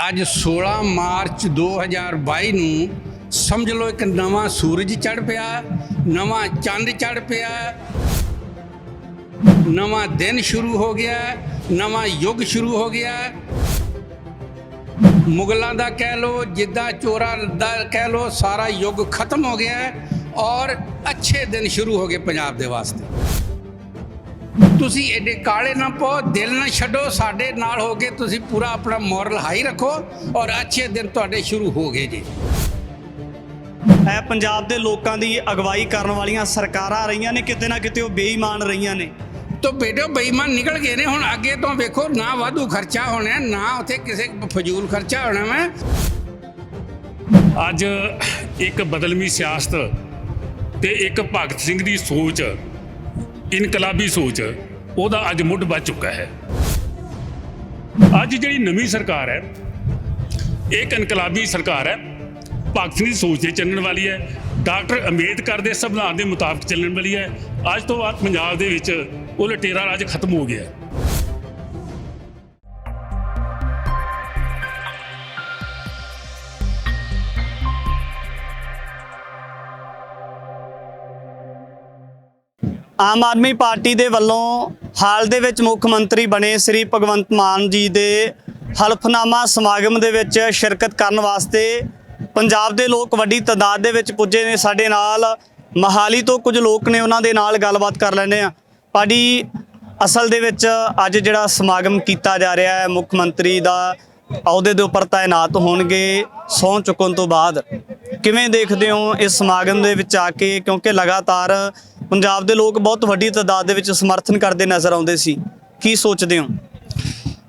ਅੱਜ 16 ਮਾਰਚ 2022 ਨੂੰ ਸਮਝ ਲਓ ਇੱਕ ਨਵਾਂ ਸੂਰਜ ਚੜ੍ਹ ਪਿਆ, ਨਵਾਂ ਚੰਦ ਚੜ੍ਹ ਪਿਆ, ਨਵਾਂ ਦਿਨ ਸ਼ੁਰੂ ਹੋ ਗਿਆ, ਨਵਾਂ ਯੁੱਗ ਸ਼ੁਰੂ ਹੋ ਗਿਆ। ਮੁਗਲਾਂ ਦਾ ਕਹਿ ਲਓ, ਜਿੱਦਾਂ ਚੋਰਾਂ ਦਾ ਕਹਿ ਲਓ, ਸਾਰਾ ਯੁੱਗ ਖਤਮ ਹੋ ਗਿਆ ਔਰ ਅੱਛੇ ਦਿਨ ਸ਼ੁਰੂ ਹੋ ਗਏ ਪੰਜਾਬ ਦੇ ਵਾਸਤੇ। ਤੁਸੀਂ ਐਡੇ ਕਾਲੇ ਨਾ ਪਾਓ, ਦਿਲ ਨਾ ਛੱਡੋ, ਸਾਡੇ ਨਾਲ ਹੋ ਕੇ ਤੁਸੀਂ ਪੂਰਾ ਆਪਣਾ ਮੋਰਲ ਹਾਈ ਰੱਖੋ ਔਰ ਅੱਛੇ ਦਿਨ ਤੁਹਾਡੇ ਸ਼ੁਰੂ ਹੋ ਗਏ ਜੀ। ਇਹ ਪੰਜਾਬ ਦੇ ਲੋਕਾਂ ਦੀ ਅਗਵਾਈ ਕਰਨ ਵਾਲੀਆਂ ਸਰਕਾਰਾਂ ਰਹੀਆਂ ਨੇ, ਕਿਤੇ ਨਾ ਕਿਤੇ ਉਹ ਬੇਈਮਾਨ ਰਹੀਆਂ ਨੇ। ਤੋ ਬੇਟੇ ਬੇਈਮਾਨ ਨਿਕਲ ਗਏ ਨੇ। ਹੁਣ ਅੱਗੇ ਤੋਂ ਵੇਖੋ, ਨਾ ਵਾਧੂ ਖਰਚਾ ਹੋਣਾ, ਨਾ ਉੱਥੇ ਕਿਸੇ ਫਜ਼ੂਲ ਖਰਚਾ ਹੋਣਾ। ਮੈਂ ਅੱਜ ਇੱਕ ਬਦਲਵੀਂ ਸਿਆਸਤ ਤੇ ਇੱਕ ਭਗਤ ਸਿੰਘ ਦੀ ਸੋਚ, ਇਨਕਲਾਬੀ ਸੋਚ, ਉਹਦਾ ਅੱਜ ਮੁੱਢ ਵੱਜ ਚੁੱਕਾ ਹੈ। ਅੱਜ ਜਿਹੜੀ ਨਵੀਂ ਸਰਕਾਰ ਹੈ, ਇੱਕ ਇਨਕਲਾਬੀ ਸਰਕਾਰ ਹੈ, ਭਗਤ ਸਿੰਘ ਦੀ ਸੋਚ ਤੇ ਚੱਲਣ ਵਾਲੀ ਹੈ, ਡਾਕਟਰ ਅੰਬੇਦਕਰ ਦੇ ਸੰਵਿਧਾਨ ਦੇ ਮੁਤਾਬਕ ਚੱਲਣ ਵਾਲੀ ਹੈ। ਅੱਜ ਤੋਂ ਬਾਅਦ ਪੰਜਾਬ ਦੇ ਵਿੱਚ ਉਹ ਲਟੇਰਾ ਰਾਜ ਖਤਮ ਹੋ ਗਿਆ। ਆਮ ਆਦਮੀ ਪਾਰਟੀ ਦੇ ਵੱਲੋਂ ਹਾਲ ਦੇ ਵਿੱਚ ਮੁੱਖ ਮੰਤਰੀ ਬਣੇ ਸ੍ਰੀ ਭਗਵੰਤ ਮਾਨ ਜੀ ਦੇ ਹਲਫਨਾਮਾ ਸਮਾਗਮ ਦੇ ਵਿੱਚ ਸ਼ਿਰਕਤ ਕਰਨ ਵਾਸਤੇ ਪੰਜਾਬ ਦੇ ਲੋਕ ਵੱਡੀ ਤਾਦਾਦ ਦੇ ਵਿੱਚ ਪੁੱਜੇ ਨੇ। ਸਾਡੇ ਨਾਲ ਮਹਾਲੀ ਤੋਂ ਕੁਝ ਲੋਕ ਨੇ, ਉਹਨਾਂ ਦੇ ਨਾਲ ਗੱਲਬਾਤ ਕਰ ਲੈਂਦੇ ਆ। ਭਾਜੀ, ਅਸਲ ਦੇ ਵਿੱਚ ਅੱਜ ਜਿਹੜਾ ਸਮਾਗਮ ਕੀਤਾ ਜਾ ਰਿਹਾ ਹੈ, ਮੁੱਖ ਮੰਤਰੀ ਦਾ ਅਹੁਦੇ ਦੇ ਉੱਪਰ ਤਾਇਨਾਤ ਹੋਣਗੇ ਸਹੁੰ ਚੁੱਕਣ ਤੋਂ ਬਾਅਦ, ਕਿਵੇਂ ਦੇਖਦੇ ਹੋ ਇਸ ਸਮਾਗਮ ਦੇ ਵਿੱਚ ਆ ਕੇ? ਕਿਉਂਕਿ ਲਗਾਤਾਰ ਪੰਜਾਬ ਦੇ ਲੋਕ ਬਹੁਤ ਵੱਡੀ ਤਾਦਾਦ ਦੇ ਵਿੱਚ ਸਮਰਥਨ ਕਰਦੇ ਨਜ਼ਰ ਆਉਂਦੇ ਸੀ, ਕੀ ਸੋਚਦੇ ਹੋ?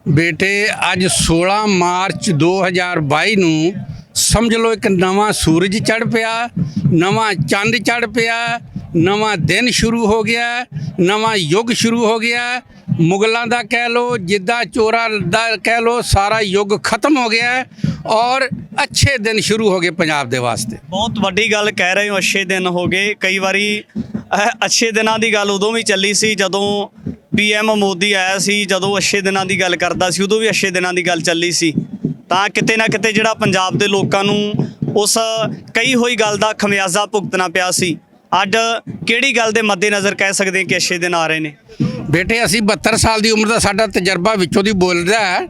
ਬੇਟੇ, ਅੱਜ 16 ਮਾਰਚ 2022 ਨੂੰ ਸਮਝ ਲਓ ਇੱਕ ਨਵਾਂ ਸੂਰਜ ਚੜ੍ਹ ਪਿਆ, ਨਵਾਂ ਚੰਦ ਚੜ੍ਹ ਪਿਆ, ਨਵਾਂ ਦਿਨ ਸ਼ੁਰੂ ਹੋ ਗਿਆ, ਨਵਾਂ ਯੁੱਗ ਸ਼ੁਰੂ ਹੋ ਗਿਆ। ਮੁਗਲਾਂ ਦਾ ਕਹਿ ਲਓ, ਜਿੱਦਾਂ ਚੋਰਾਂ ਦਾ ਕਹਿ ਲਓ, ਸਾਰਾ ਯੁੱਗ ਖਤਮ ਹੋ ਗਿਆ ਔਰ ਅੱਛੇ ਦਿਨ ਸ਼ੁਰੂ ਹੋ ਗਏ ਪੰਜਾਬ ਦੇ ਵਾਸਤੇ। ਬਹੁਤ ਵੱਡੀ ਗੱਲ ਕਹਿ ਰਹੇ ਹੋ, ਅੱਛੇ ਦਿਨ ਹੋ ਗਏ। ਕਈ ਵਾਰੀ ਅੱਛੇ ਦਿਨਾਂ ਦੀ ਗੱਲ ਉਦੋਂ ਵੀ ਚੱਲੀ ਸੀ ਜਦੋਂ PM ਮੋਦੀ ਆਇਆ ਸੀ, ਜਦੋਂ ਅੱਛੇ ਦਿਨਾਂ ਦੀ ਗੱਲ ਕਰਦਾ ਸੀ ਉਦੋਂ ਵੀ ਅੱਛੇ ਦਿਨਾਂ ਦੀ ਗੱਲ ਚੱਲੀ ਸੀ। ਤਾਂ ਕਿਤੇ ਨਾ ਕਿਤੇ ਜਿਹੜਾ ਪੰਜਾਬ ਦੇ ਲੋਕਾਂ ਨੂੰ ਉਸ ਕਹੀ ਹੋਈ ਗੱਲ ਦਾ ਖਮਿਆਜ਼ਾ ਭੁਗਤਣਾ ਪਿਆ ਸੀ। ਅੱਜ ਕਿਹੜੀ ਗੱਲ ਦੇ ਮੱਦੇਨਜ਼ਰ ਕਹਿ ਸਕਦੇ ਹਾਂ ਕਿ ਅੱਛੇ ਦਿਨ ਆ ਰਹੇ ਨੇ? ਬੇਟੇ, ਅਸੀਂ 72 ਸਾਲ ਦੀ ਉਮਰ ਦਾ ਸਾਡਾ ਤਜਰਬਾ ਵਿੱਚੋਂ ਦੀ ਬੋਲਦਾ ਹੈ।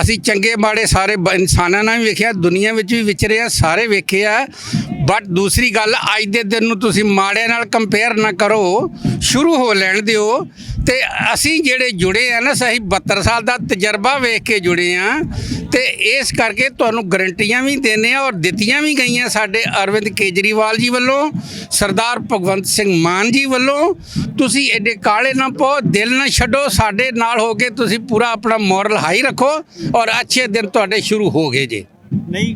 ਅਸੀਂ ਚੰਗੇ ਮਾੜੇ ਸਾਰੇ ਇਨਸਾਨਾਂ ਨਾਲ ਵੀ ਵੇਖਿਆ, ਦੁਨੀਆ ਵਿੱਚ ਵੀ ਵਿਚਰੇ ਆ, ਸਾਰੇ ਵੇਖੇ ਆ। ਬਟ ਦੂਸਰੀ ਗੱਲ, ਅੱਜ ਦੇ ਦਿਨ ਨੂੰ ਤੁਸੀਂ ਮਾੜੇ ਨਾਲ ਕੰਪੇਅਰ ਨਾ ਕਰੋ, ਸ਼ੁਰੂ ਹੋ ਲੈਣ ਦਿਓ। ਤੇ ਅਸੀਂ ਜਿਹੜੇ ਜੁੜੇ ਆ ਨਾ, ਸਹੀ 72 ਸਾਲ ਦਾ ਤਜਰਬਾ ਵੇਖ ਕੇ ਜੁੜੇ ਆ, ਤੇ ਇਸ ਕਰਕੇ ਤੁਹਾਨੂੰ ਗਰੰਟੀਆਂ ਵੀ ਦਿੰਦੇ ਆ ਔਰ ਦਿੱਤੀਆਂ ਵੀ ਗਈਆਂ ਸਾਡੇ ਅਰਵਿੰਦ ਕੇਜਰੀਵਾਲ ਜੀ ਵੱਲੋਂ, ਸਰਦਾਰ ਭਗਵੰਤ ਸਿੰਘ ਮਾਨ ਜੀ ਵੱਲੋਂ। ਤੁਸੀਂ ਐਡੇ ਕਾਲੇ ਨਾ ਪਾਓ, ਦਿਲ ਨਾ ਛੱਡੋ, ਸਾਡੇ ਨਾਲ ਹੋ ਕੇ ਤੁਸੀਂ ਪੂਰਾ ਆਪਣਾ ਮੋਰਲ ਹਾਈ ਰੱਖੋ ਔਰ ਅੱਛੇ ਦਿਨ ਤੁਹਾਡੇ ਸ਼ੁਰੂ ਹੋ ਗਏ ਜੀ। ਨਹੀਂ,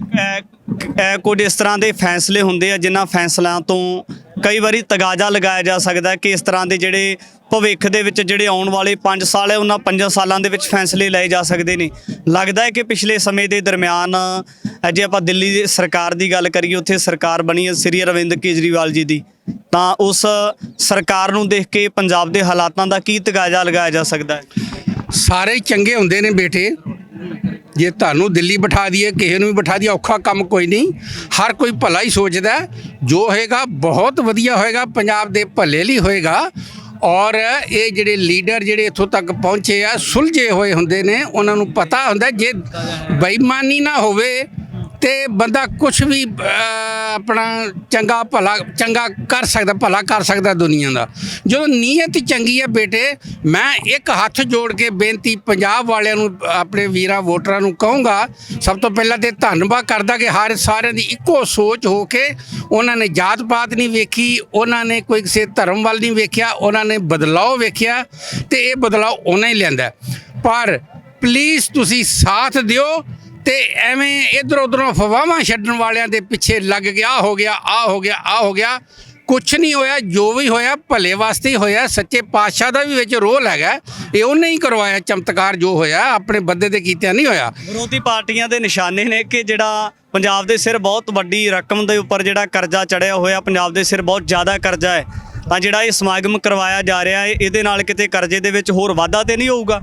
ਕੁਝ ਇਸ ਤਰ੍ਹਾਂ ਦੇ ਫੈਸਲੇ ਹੁੰਦੇ ਆ ਜਿਨ੍ਹਾਂ ਫੈਸਲਿਆਂ ਤੋਂ ਕਈ ਵਾਰੀ ਤਗਾਜ਼ਾ ਲਗਾਇਆ ਜਾ ਸਕਦਾ ਕਿ ਇਸ ਤਰ੍ਹਾਂ ਦੇ ਜਿਹੜੇ ਭਵਿੱਖ ਦੇ ਵਿੱਚ ਜਿਹੜੇ ਆਉਣ ਵਾਲੇ 5 ਸਾਲ ਹੈ, ਉਹਨਾਂ 5 ਸਾਲਾਂ ਦੇ ਵਿੱਚ ਫੈਸਲੇ ਲਏ ਜਾ ਸਕਦੇ ਨੇ। ਲੱਗਦਾ ਹੈ ਕਿ ਪਿਛਲੇ ਸਮੇਂ ਦੇ ਦਰਮਿਆਨ ਜੇ ਆਪਾਂ ਦਿੱਲੀ ਦੀ ਸਰਕਾਰ ਦੀ ਗੱਲ ਕਰੀਏ, ਉੱਥੇ ਸਰਕਾਰ ਬਣੀ ਹੈ ਸ੍ਰੀ ਅਰਵਿੰਦ ਕੇਜਰੀਵਾਲ ਜੀ ਦੀ, ਤਾਂ ਉਸ ਸਰਕਾਰ ਨੂੰ ਦੇਖ ਕੇ ਪੰਜਾਬ ਦੇ ਹਾਲਾਤਾਂ ਦਾ ਕੀ ਤਗਾਜ਼ਾ ਲਗਾਇਆ ਜਾ ਸਕਦਾ ਹੈ? ਸਾਰੇ ਹੀ ਚੰਗੇ ਹੁੰਦੇ ਨੇ ਬੇਟੇ। ਜੇ ਤੁਹਾਨੂੰ ਦਿੱਲੀ ਬਿਠਾ ਦਈਏ, ਕਿਸੇ ਨੂੰ ਵੀ ਬਿਠਾ ਦਈਏ, ਔਖਾ ਕੰਮ ਕੋਈ ਨਹੀਂ। ਹਰ ਕੋਈ ਭਲਾ ਹੀ ਸੋਚਦਾ, ਜੋ ਹੋਏਗਾ ਬਹੁਤ ਵਧੀਆ ਹੋਏਗਾ, ਪੰਜਾਬ ਦੇ ਭਲੇ ਲਈ ਹੋਏਗਾ। ਔਰ ਇਹ ਜਿਹੜੇ ਲੀਡਰ ਜਿਹੜੇ ਇੱਥੋਂ ਤੱਕ ਪਹੁੰਚੇ ਆ, ਸੁਲਝੇ ਹੋਏ ਹੁੰਦੇ ਨੇ, ਉਹਨਾਂ ਨੂੰ ਪਤਾ ਹੁੰਦਾ ਜੇ ਬੇਈਮਾਨੀ ਨਾ ਹੋਵੇ ਤੇ ਬੰਦਾ ਕੁਛ ਵੀ ਆਪਣਾ ਚੰਗਾ ਕਰ ਸਕਦਾ, ਭਲਾ ਕਰ ਸਕਦਾ ਦੁਨੀਆ ਦਾ, ਜਦੋਂ ਨੀਅਤ ਚੰਗੀ ਹੈ। ਬੇਟੇ, ਮੈਂ ਇੱਕ ਹੱਥ ਜੋੜ ਕੇ ਬੇਨਤੀ ਪੰਜਾਬ ਵਾਲਿਆਂ ਨੂੰ, ਆਪਣੇ ਵੀਰਾਂ ਵੋਟਰਾਂ ਨੂੰ ਕਹੂੰਗਾ, ਸਭ ਤੋਂ ਪਹਿਲਾਂ ਤੇ ਧੰਨਵਾਦ ਕਰਦਾ ਕਿ ਸਾਰਿਆਂ ਦੀ ਇੱਕੋ ਸੋਚ ਹੋ ਕੇ ਉਹਨਾਂ ਨੇ ਜਾਤ ਪਾਤ ਨਹੀਂ ਵੇਖੀ, ਉਹਨਾਂ ਨੇ ਕੋਈ ਕਿਸੇ ਧਰਮ ਵੱਲ ਨਹੀਂ ਵੇਖਿਆ, ਉਹਨਾਂ ਨੇ ਬਦਲਾਅ ਵੇਖਿਆ ਤੇ ਇਹ ਬਦਲਾਅ ਉਹਨਾਂ ਹੀ ਲਿਆਂਦਾ। ਪਰ ਪਲੀਜ਼ ਤੁਸੀਂ ਸਾਥ ਦਿਓ ਤੇ ਐਵੇਂ ਇੱਧਰ ਉੱਧਰੋਂ ਅਫਵਾਹਾਂ ਛੱਡਣ ਵਾਲਿਆਂ ਦੇ ਪਿੱਛੇ ਲੱਗ ਗਿਆ, ਆਹ ਹੋ ਗਿਆ, ਆਹ ਹੋ ਗਿਆ, ਆਹ ਹੋ ਗਿਆ। ਕੁਛ ਨਹੀਂ ਹੋਇਆ, ਜੋ ਵੀ ਹੋਇਆ ਭਲੇ ਵਾਸਤੇ ਹੀ ਹੋਇਆ। ਸੱਚੇ ਪਾਤਸ਼ਾਹ ਦਾ ਵੀ ਵਿੱਚ ਰੋਲ ਹੈਗਾ, ਇਹ ਉਹਨੇ ਹੀ ਕਰਵਾਇਆ ਚਮਤਕਾਰ। ਜੋ ਹੋਇਆ ਆਪਣੇ ਬੰਦੇ ਦੇ ਕੀਤਿਆਂ ਨਹੀਂ ਹੋਇਆ। ਵਿਰੋਧੀ ਪਾਰਟੀਆਂ ਦੇ ਨਿਸ਼ਾਨੇ ਨੇ ਕਿ ਜਿਹੜਾ ਪੰਜਾਬ ਦੇ ਸਿਰ ਬਹੁਤ ਵੱਡੀ ਰਕਮ ਦੇ ਉੱਪਰ ਜਿਹੜਾ ਕਰਜ਼ਾ ਚੜਿਆ ਹੋਇਆ, ਪੰਜਾਬ ਦੇ ਸਿਰ ਬਹੁਤ ਜ਼ਿਆਦਾ ਕਰਜ਼ਾ ਹੈ, ਤਾਂ ਜਿਹੜਾ ਇਹ ਸਮਾਗਮ ਕਰਵਾਇਆ ਜਾ ਰਿਹਾ ਹੈ, ਇਹਦੇ ਨਾਲ ਕਿਤੇ ਕਰਜ਼ੇ ਦੇ ਵਿੱਚ ਹੋਰ ਵਾਧਾ ਤੇ ਨਹੀਂ ਹੋਊਗਾ?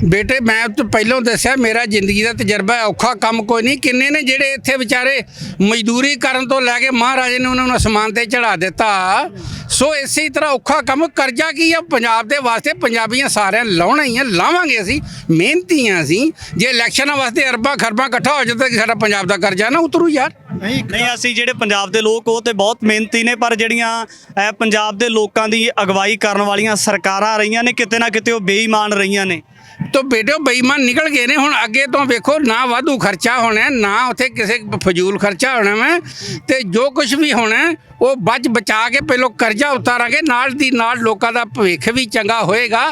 ਬੇਟੇ ਮੈਂ ਤਾਂ ਪਹਿਲਾਂ ਦੱਸਿਆ ਮੇਰਾ ਜ਼ਿੰਦਗੀ ਦਾ ਤਜਰਬਾ ਹੈ, ਔਖਾ ਕੰਮ ਕੋਈ ਨਹੀਂ। ਕਿੰਨੇ ਨੇ ਜਿਹੜੇ ਇੱਥੇ ਵਿਚਾਰੇ ਮਜ਼ਦੂਰੀ ਕਰਨ ਤੋਂ ਲੈ ਕੇ ਮਹਾਰਾਜੇ ਨੇ ਉਹਨਾਂ ਨੂੰ ਅਸਮਾਨ ਤੇ ਚੜਾ ਦਿੱਤਾ। ਸੋ ਇਸੇ ਤਰ੍ਹਾਂ ਔਖਾ ਕੰਮ ਕਰਜ਼ਾ ਕੀ ਆ ਪੰਜਾਬ ਦੇ ਵਾਸਤੇ, ਪੰਜਾਬੀਆਂ ਸਾਰਿਆਂ ਲਾਉਣਾ ਹੀ ਆ, ਲਾਵਾਂਗੇ ਅਸੀਂ, ਮਿਹਨਤੀ ਹਾਂ ਅਸੀਂ। ਜੇ ਇਲੈਕਸ਼ਨਾਂ ਵਾਸਤੇ ਅਰਬਾਂ ਖਰਬਾਂ ਇਕੱਠਾ ਹੋ ਜਾਂਦਾ ਕਿ ਸਾਡਾ ਪੰਜਾਬ ਦਾ ਕਰਜ਼ਾ ਨਾ ਉਤਰੂ ਯਾਰ। ਨਹੀਂ ਅਸੀਂ ਜਿਹੜੇ ਪੰਜਾਬ ਦੇ ਲੋਕ ਉਹ ਤੇ ਬਹੁਤ ਮਿਹਨਤੀ ਨੇ, ਪਰ ਜਿਹੜੀਆਂ ਪੰਜਾਬ ਦੇ ਲੋਕਾਂ ਦੀ ਅਗਵਾਈ ਕਰਨ ਵਾਲੀਆਂ ਸਰਕਾਰਾਂ ਰਹੀਆਂ ਨੇ ਕਿਤੇ ਨਾ ਕਿਤੇ ਉਹ ਬੇਈਮਾਨ ਰਹੀਆਂ ਨੇ। ਤੋ ਬੇਟੇ ਬੇਈਮਾਨ ਨਿਕਲ ਗਏ ਨੇ। ਹੁਣ ਅੱਗੇ ਤੋਂ ਵੇਖੋ ਨਾ ਵਾਧੂ ਖਰਚਾ ਹੋਣਾ, ਨਾ ਉੱਥੇ ਕਿਸੇ ਫਜ਼ੂਲ ਖਰਚਾ ਹੋਣਾ ਵਾ, ਤੇ ਜੋ ਕੁਝ ਵੀ ਹੋਣਾ ਉਹ ਬਚਾ ਕੇ ਪਹਿਲੋਂ ਕਰਜ਼ਾ ਉਤਾਰਾਂਗੇ, ਨਾਲ ਦੀ ਨਾਲ ਲੋਕਾਂ ਦਾ ਭਵਿੱਖ ਵੀ ਚੰਗਾ ਹੋਏਗਾ,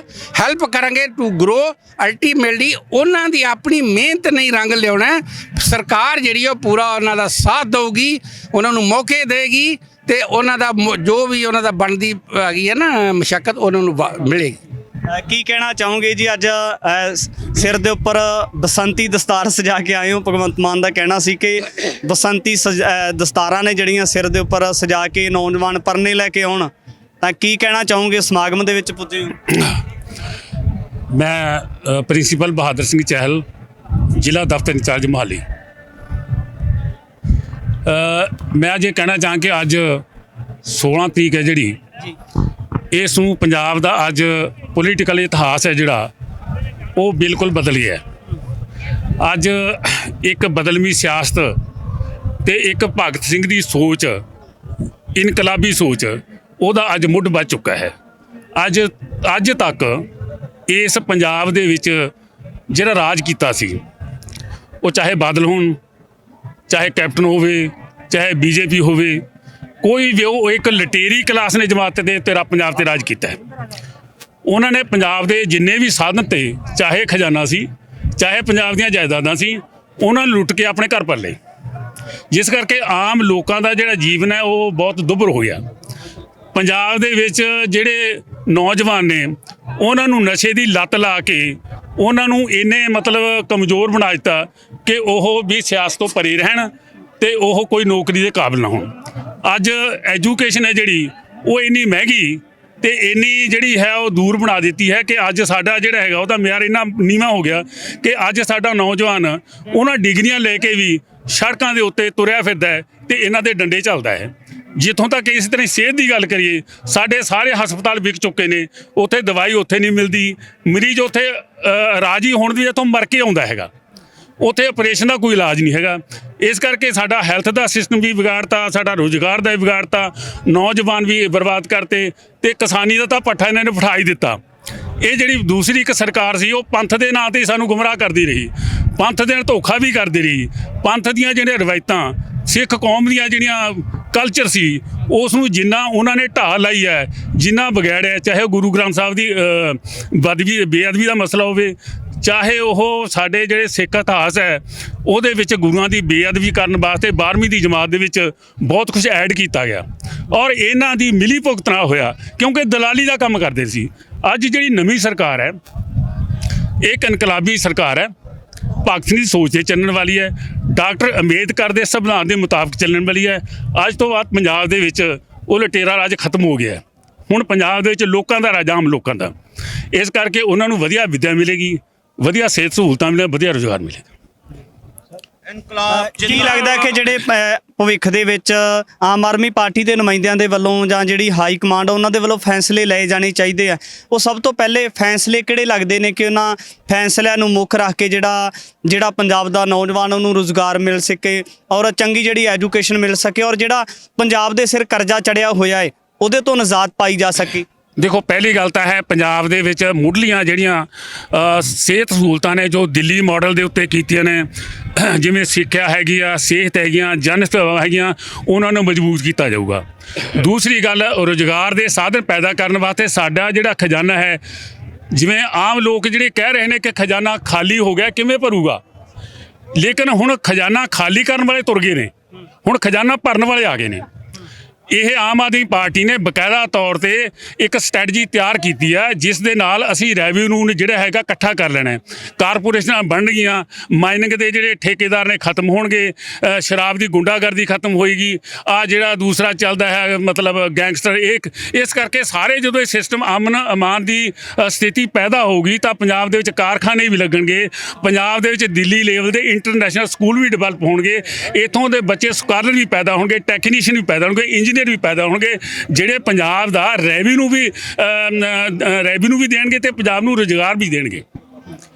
ਹੈਲਪ ਕਰਾਂਗੇ ਟੂ ਗਰੋ। ਅਲਟੀਮੇਟਲੀ ਉਹਨਾਂ ਦੀ ਆਪਣੀ ਮਿਹਨਤ ਨਹੀਂ ਰੰਗ ਲਿਆਉਣਾ, ਸਰਕਾਰ ਜਿਹੜੀ ਉਹ ਪੂਰਾ ਉਹਨਾਂ ਦਾ ਸਾਥ ਦੇਊਗੀ, ਉਹਨਾਂ ਨੂੰ ਮੌਕੇ ਦੇਗੀ, ਤੇ ਉਹਨਾਂ ਦਾ ਜੋ ਵੀ ਉਹਨਾਂ ਦਾ ਬਣਦੀ ਹੈਗੀ ਹੈ ਨਾ ਮਸ਼ੱਕਤ ਉਹਨਾਂ ਨੂੰ ਮਿਲੇਗੀ। ਕੀ ਕਹਿਣਾ ਚਾਹੋਗੇ ਜੀ? ਅੱਜ ਸਿਰ ਦੇ ਉੱਪਰ ਬਸੰਤੀ ਦਸਤਾਰ ਸਜਾ ਕੇ ਆਏ ਹੋ। ਭਗਵੰਤ ਮਾਨ ਦਾ ਕਹਿਣਾ ਸੀ ਕਿ ਬਸੰਤੀ ਦਸਤਾਰਾਂ ਨੇ ਜਿਹੜੀਆਂ ਸਿਰ ਦੇ ਉੱਪਰ ਸਜਾ ਕੇ ਨੌਜਵਾਨ ਪਰਨੇ ਲੈ ਕੇ ਆਉਣ, ਤਾਂ ਕੀ ਕਹਿਣਾ ਚਾਹੋਗੇ? ਸਮਾਗਮ ਦੇ ਵਿੱਚ ਪੁੱਜੇ ਹੋ। ਮੈਂ ਪ੍ਰਿੰਸੀਪਲ ਬਹਾਦਰ ਸਿੰਘ ਚਹਿਲ, ਜ਼ਿਲ੍ਹਾ ਦਫ਼ਤਰ ਇੰਚਾਰਜ ਮੋਹਾਲੀ। ਮੈਂ ਅੱਜ ਇਹ ਕਹਿਣਾ ਚਾਹਾਂ ਕਿ ਅੱਜ 16 ਤਰੀਕ ਹੈ ਜਿਹੜੀ, ਇਸ ਨੂੰ ਪੰਜਾਬ ਦਾ ਅੱਜ ਪੋਲੀਟੀਕਲ ਇਤਿਹਾਸ ਹੈ ਜਿਹੜਾ ਉਹ ਬਿਲਕੁਲ ਬਦਲ ਗਿਆ। ਅੱਜ ਇੱਕ ਬਦਲਵੀਂ ਸਿਆਸਤ ਤੇ ਇੱਕ ਭਗਤ ਸਿੰਘ ਦੀ ਸੋਚ, ਇਨਕਲਾਬੀ ਸੋਚ, ਉਹਦਾ ਅੱਜ ਮੁੱਢ ਵੱਜ ਚੁੱਕਾ ਹੈ। ਅੱਜ ਤੱਕ ਇਸ ਪੰਜਾਬ ਦੇ ਵਿੱਚ ਜਿਹੜਾ ਰਾਜ ਕੀਤਾ ਸੀ, ਉਹ ਚਾਹੇ ਬਾਦਲ ਹੋਣ, ਚਾਹੇ ਕੈਪਟਨ ਹੋਵੇ, ਚਾਹੇ ਬੀਜੇਪੀ ਹੋਵੇ, ਕੋਈ ਵੀ ਉਹ ਇੱਕ ਲਟੇਰੀ ਕਲਾਸ ਨੇ ਜਮਾਤ ਦੇ ਤੇਰਾ ਪੰਜਾਬ ਤੇ ਰਾਜ ਕੀਤਾ ਹੈ। ਉਹਨਾਂ ਨੇ ਪੰਜਾਬ ਦੇ ਜਿੰਨੇ ਵੀ ਸਾਧਨ ਤੇ, ਚਾਹੇ ਖਜ਼ਾਨਾ ਸੀ, ਚਾਹੇ ਪੰਜਾਬ ਦੀਆਂ ਜਾਇਦਾਦਾਂ ਸੀ, ਉਹਨਾਂ ਨੂੰ ਲੁੱਟ ਕੇ ਆਪਣੇ ਘਰ ਪਰ ਲਏ, ਜਿਸ ਕਰਕੇ ਆਮ ਲੋਕਾਂ ਦਾ ਜਿਹੜਾ ਜੀਵਨ ਹੈ ਉਹ ਬਹੁਤ ਦੁੱਭਰ ਹੋ ਗਿਆ। ਪੰਜਾਬ ਦੇ ਵਿੱਚ ਜਿਹੜੇ ਨੌਜਵਾਨ ਨੇ ਉਹਨਾਂ ਨੂੰ ਨਸ਼ੇ ਦੀ ਲੱਤ ਲਾ ਕੇ ਉਹਨਾਂ ਨੂੰ ਇੰਨੇ ਮਤਲਬ ਕਮਜ਼ੋਰ ਬਣਾ ਦਿੱਤਾ ਕਿ ਉਹ ਵੀ ਸਿਆਸਤ ਤੋਂ ਪਰੇ ਰਹਿਣ ਤੇ ਉਹ ਕੋਈ ਨੌਕਰੀ ਦੇ ਕਾਬਿਲ ਨਾ ਹੋਣ। ਅੱਜ ਐਜੂਕੇਸ਼ਨ ਹੈ ਜਿਹੜੀ ਉਹ ਇੰਨੀ ਮਹਿੰਗੀ ਤੇ ਇੰਨੀ ਜਿਹੜੀ ਹੈ ਉਹ ਦੂਰ ਬਣਾ ਦਿੱਤੀ ਹੈ ਕਿ ਅੱਜ ਸਾਡਾ ਜਿਹੜਾ ਹੈਗਾ ਉਹਦਾ ਮਿਆਰ ਇੰਨਾ ਨੀਵਾਂ ਹੋ ਗਿਆ ਕਿ ਅੱਜ ਸਾਡਾ ਨੌਜਵਾਨ ਉਹਨਾਂ ਡਿਗਰੀਆਂ ਲੈ ਕੇ ਵੀ ਸੜਕਾਂ ਦੇ ਉੱਤੇ ਤੁਰਿਆ ਫਿਰਦਾ ਹੈ ਤੇ ਇਹਨਾਂ ਦੇ ਡੰਡੇ ਚੱਲਦਾ ਹੈ। ਜਿੱਥੋਂ ਤੱਕ ਇਸੇ ਤਰ੍ਹਾਂ ਸਿਹਤ ਦੀ ਗੱਲ ਕਰੀਏ, ਸਾਡੇ ਸਾਰੇ ਹਸਪਤਾਲ ਵਿਕ ਚੁੱਕੇ ਨੇ, ਉੱਥੇ ਦਵਾਈ ਉੱਥੇ ਨਹੀਂ ਮਿਲਦੀ, ਮਰੀਜ਼ ਉੱਥੇ ਰਾਜੀ ਹੋਣ ਦੀ ਇੱਥੋਂ ਮਰ ਕੇ ਆਉਂਦਾ ਹੈਗਾ, ਉੱਥੇ ਆਪਰੇਸ਼ਨ ਦਾ ਕੋਈ ਇਲਾਜ ਨਹੀਂ ਹੈਗਾ। ਇਸ ਕਰਕੇ ਸਾਡਾ ਹੈਲਥ ਦਾ ਸਿਸਟਮ ਵੀ ਵਿਗਾੜਤਾ, ਸਾਡਾ ਰੁਜ਼ਗਾਰ ਦਾ ਵੀ ਵਿਗਾੜਤਾ, ਨੌਜਵਾਨ ਵੀ ਬਰਬਾਦ ਕਰਤੇ, ਤੇ ਕਿਸਾਨੀ ਦਾ ਤਾਂ ਪੱਠਾ ਇਹਨਾਂ ਨੇ ਬਿਠਾ ਹੀ ਦਿੱਤਾ। ਇਹ ਜਿਹੜੀ ਦੂਸਰੀ ਇੱਕ ਸਰਕਾਰ ਸੀ ਉਹ ਪੰਥ ਦੇ ਨਾਂ 'ਤੇ ਸਾਨੂੰ ਗੁੰਮਰਾਹ ਕਰਦੀ ਰਹੀ, ਪੰਥ ਦੇ ਨਾਲ ਧੋਖਾ ਵੀ ਕਰਦੀ ਰਹੀ। ਪੰਥ ਦੀਆਂ ਜਿਹੜੀਆਂ ਰਵਾਇਤਾਂ, ਸਿੱਖ ਕੌਮ ਦੀਆਂ ਜਿਹੜੀਆਂ ਕਲਚਰ ਸੀ, ਉਸ ਨੂੰ ਜਿੰਨਾ ਉਹਨਾਂ ਨੇ ਢਾਹ ਲਾਈ ਹੈ, ਜਿੰਨਾ ਵਿਗਾੜਿਆ, ਚਾਹੇ ਗੁਰੂ ਗ੍ਰੰਥ ਸਾਹਿਬ ਦੀ ਬੇਅਦਬੀ ਦਾ ਮਸਲਾ ਹੋਵੇ, ਚਾਹੇ ਉਹ ਸਾਡੇ ਜਿਹੜੇ ਸਿੱਖ ਇਤਿਹਾਸ ਹੈ ਉਹਦੇ ਵਿੱਚ ਗੁਰੂਆਂ ਦੀ ਬੇਅਦਬੀ ਕਰਨ ਵਾਸਤੇ 12ਵੀਂ ਦੀ ਜਮਾਤ ਦੇ ਵਿੱਚ ਬਹੁਤ ਕੁਝ ਐਡ ਕੀਤਾ ਗਿਆ, ਔਰ ਇਹਨਾਂ ਦੀ ਮਿਲੀ ਭੁਗਤ ਨਾਲ ਹੋਇਆ ਕਿਉਂਕਿ ਦਲਾਲੀ ਦਾ ਕੰਮ ਕਰਦੇ ਸੀ। ਅੱਜ ਜਿਹੜੀ ਨਵੀਂ ਸਰਕਾਰ ਹੈ, ਇੱਕ ਇਨਕਲਾਬੀ ਸਰਕਾਰ ਹੈ, ਭਗਤ ਸਿੰਘ ਦੀ ਸੋਚ 'ਤੇ ਚੱਲਣ ਵਾਲੀ ਹੈ, ਡਾਕਟਰ ਅੰਬੇਦਕਰ ਦੇ ਸੰਵਿਧਾਨ ਦੇ ਮੁਤਾਬਕ ਚੱਲਣ ਵਾਲੀ ਹੈ। ਅੱਜ ਤੋਂ ਬਾਅਦ ਪੰਜਾਬ ਦੇ ਵਿੱਚ ਉਹ ਲਟੇਰਾ ਰਾਜ ਖਤਮ ਹੋ ਗਿਆ। ਹੁਣ ਪੰਜਾਬ ਦੇ ਵਿੱਚ ਲੋਕਾਂ ਦਾ ਰਾਜ, ਆਮ ਲੋਕਾਂ ਦਾ। ਇਸ ਕਰਕੇ ਉਹਨਾਂ ਨੂੰ ਵਧੀਆ ਵਿੱਦਿਆ ਮਿਲੇਗੀ, ਵਧੀਆ ਸਿਹਤ ਸਹੂਲਤਾਂ ਮਿਲੇ, ਵਧੀਆ ਰੁਜ਼ਗਾਰ ਮਿਲੇਗਾ। ਕੀ ਲੱਗਦਾ ਕਿ ਜਿਹੜੇ ਭਵਿੱਖ ਦੇ ਵਿੱਚ ਆਮ ਆਦਮੀ ਪਾਰਟੀ ਦੇ ਨੁਮਾਇੰਦਿਆਂ ਦੇ ਵੱਲੋਂ ਜਾਂ ਜਿਹੜੀ ਹਾਈ ਕਮਾਂਡ ਉਹਨਾਂ ਦੇ ਵੱਲੋਂ ਫੈਸਲੇ ਲਏ ਜਾਣੇ ਚਾਹੀਦੇ ਆ, ਉਹ ਸਭ ਤੋਂ ਪਹਿਲੇ ਫੈਸਲੇ ਕਿਹੜੇ ਲੱਗਦੇ ਨੇ ਕਿ ਉਹਨਾਂ ਫੈਸਲਿਆਂ ਨੂੰ ਮੁੱਖ ਰੱਖ ਕੇ ਜਿਹੜਾ ਪੰਜਾਬ ਦਾ ਨੌਜਵਾਨ ਉਹਨੂੰ ਰੁਜ਼ਗਾਰ ਮਿਲ ਸਕੇ ਔਰ ਚੰਗੀ ਜਿਹੜੀ ਐਜੂਕੇਸ਼ਨ ਮਿਲ ਸਕੇ ਔਰ ਜਿਹੜਾ ਪੰਜਾਬ ਦੇ ਸਿਰ ਕਰਜ਼ਾ ਚੜਿਆ ਹੋਇਆ ਹੈ ਉਹਦੇ ਤੋਂ ਨਿਜਾਤ ਪਾਈ ਜਾ ਸਕੇ? ਦੇਖੋ, ਪਹਿਲੀ ਗੱਲ ਤਾਂ ਹੈ ਪੰਜਾਬ ਦੇ ਵਿੱਚ ਮੁੱਢਲੀਆਂ ਜਿਹੜੀਆਂ ਸਿਹਤ ਸਹੂਲਤਾਂ ਨੇ ਜੋ ਦਿੱਲੀ ਮਾਡਲ ਦੇ ਉੱਤੇ ਕੀਤੀਆਂ ਨੇ, ਜਿਵੇਂ ਸਿੱਖਿਆ ਹੈਗੀ ਆ, ਸਿਹਤ ਹੈਗੀਆਂ, ਜਨ ਸੇਵਾ ਹੈਗੀਆਂ, ਉਹਨਾਂ ਨੂੰ ਮਜ਼ਬੂਤ ਕੀਤਾ ਜਾਊਗਾ। ਦੂਸਰੀ ਗੱਲ, ਰੁਜ਼ਗਾਰ ਦੇ ਸਾਧਨ ਪੈਦਾ ਕਰਨ ਵਾਸਤੇ ਸਾਡਾ ਜਿਹੜਾ ਖਜ਼ਾਨਾ ਹੈ, ਜਿਵੇਂ ਆਮ ਲੋਕ ਜਿਹੜੇ ਕਹਿ ਰਹੇ ਨੇ ਕਿ ਖਜ਼ਾਨਾ ਖਾਲੀ ਹੋ ਗਿਆ, ਕਿਵੇਂ ਭਰੂਗਾ? ਲੇਕਿਨ ਹੁਣ ਖਜ਼ਾਨਾ ਖਾਲੀ ਕਰਨ ਵਾਲੇ ਤੁਰ ਗਏ ਨੇ, ਹੁਣ ਖਜ਼ਾਨਾ ਭਰਨ ਵਾਲੇ ਆ ਗਏ ਨੇ। ਇਹ ਆਮ ਆਦਮੀ ਪਾਰਟੀ ਨੇ ਬਕਾਇਦਾ ਤੌਰ ਤੇ ਇੱਕ ਸਟ੍ਰੈਟਜੀ ਤਿਆਰ ਕੀਤੀ ਹੈ, ਜਿਸ ਦੇ ਨਾਲ ਅਸੀਂ ਰੈਵਨਿਊ ਨੂੰ ਜਿਹੜਾ ਹੈਗਾ ਇਕੱਠਾ ਕਰ ਲੈਣਾ ਹੈ। ਕਾਰਪੋਰੇਸ਼ਨਾਂ ਬਣਨਗੀਆਂ, ਮਾਈਨਿੰਗ ਦੇ ਜਿਹੜੇ ਠੇਕੇਦਾਰ ਨੇ ਖਤਮ ਹੋਣਗੇ, ਸ਼ਰਾਬ ਦੀ ਗੁੰਡਾਗਰਦੀ ਖਤਮ ਹੋਏਗੀ, ਆ ਜਿਹੜਾ ਦੂਸਰਾ ਚੱਲਦਾ ਹੈ ਮਤਲਬ ਗੈਂਗਸਟਰ, ਇਸ ਕਰਕੇ ਸਾਰੇ ਜਦੋਂ ਇਹ ਸਿਸਟਮ ਅਮਨ ਅਮਾਨ ਦੀ ਸਥਿਤੀ ਪੈਦਾ ਹੋਊਗੀ ਤਾਂ ਪੰਜਾਬ ਦੇ ਵਿੱਚ ਕਾਰਖਾਨੇ ਵੀ ਲੱਗਣਗੇ, ਪੰਜਾਬ ਦੇ ਵਿੱਚ ਦਿੱਲੀ ਲੈਵਲ ਦੇ ਇੰਟਰਨੈਸ਼ਨਲ ਸਕੂਲ ਵੀ ਡਿਵੈਲਪ ਹੋਣਗੇ, ਇੱਥੋਂ ਦੇ ਬੱਚੇ ਸਕਾਲਰ ਵੀ ਪੈਦਾ ਹੋਣਗੇ, ਟੈਕਨੀਸ਼ੀਅਨ ਵੀ ਪੈਦਾ ਹੋਣਗੇ, ਇੰਜੀਨੀਅਰ ਵੀ ਪੈਦਾ ਹੋਣਗੇ, ਜਿਹੜੇ ਪੰਜਾਬ ਦਾ ਰੈਵਨਿਊ ਵੀ ਦੇਣਗੇ ਤੇ ਪੰਜਾਬ ਨੂੰ ਰੁਜ਼ਗਾਰ ਵੀ ਦੇਣਗੇ।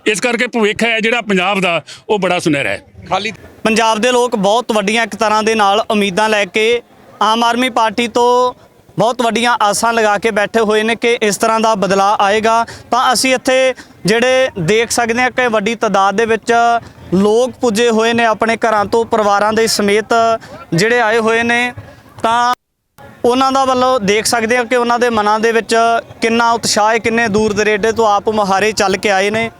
ਇਸ ਕਰਕੇ ਭਵਿੱਖ ਹੈ ਜਿਹੜਾ ਪੰਜਾਬ ਦਾ ਉਹ ਬੜਾ ਸੁਨਹਿਰਾ ਹੈ। ਖਾਲੀ ਪੰਜਾਬ ਦੇ ਲੋਕ ਬਹੁਤ ਵੱਡੀਆਂ ਇੱਕ ਤਰ੍ਹਾਂ ਦੇ ਨਾਲ ਉਮੀਦਾਂ ਲੈ ਕੇ ਆਮ ਆਦਮੀ ਪਾਰਟੀ ਤੋਂ ਬਹੁਤ ਵੱਡੀਆਂ ਆਸਾਂ ਲਗਾ ਕੇ ਬੈਠੇ ਹੋਏ ਨੇ ਕਿ ਇਸ ਤਰ੍ਹਾਂ ਦਾ ਬਦਲਾਅ ਆਏਗਾ। ਤਾਂ ਅਸੀਂ ਇੱਥੇ ਜਿਹੜੇ ਦੇਖ ਸਕਦੇ ਹਾਂ ਕਿ ਵੱਡੀ ਤਾਦਾਦ ਦੇ ਵਿੱਚ ਲੋਕ ਪੁੱਜੇ ਹੋਏ ਨੇ, ਆਪਣੇ ਘਰਾਂ ਤੋਂ ਪਰਿਵਾਰਾਂ ਦੇ ਸਮੇਤ ਜਿਹੜੇ ਆਏ ਹੋਏ ਨੇ, ਤਾਂ ਉਹਨਾਂ ਦਾ ਵੱਲੋਂ ਦੇਖ ਸਕਦੇ ਹਾਂ ਕਿ ਉਹਨਾਂ ਦੇ ਮਨਾਂ ਦੇ ਵਿੱਚ ਕਿੰਨਾ ਉਤਸ਼ਾਹ ਹੈ, ਕਿੰਨੇ ਦੂਰ ਦਰੇਡੇ ਤੋਂ ਆਪ ਮੁਹਾਰੇ ਚੱਲ ਕੇ ਆਏ ਨੇ।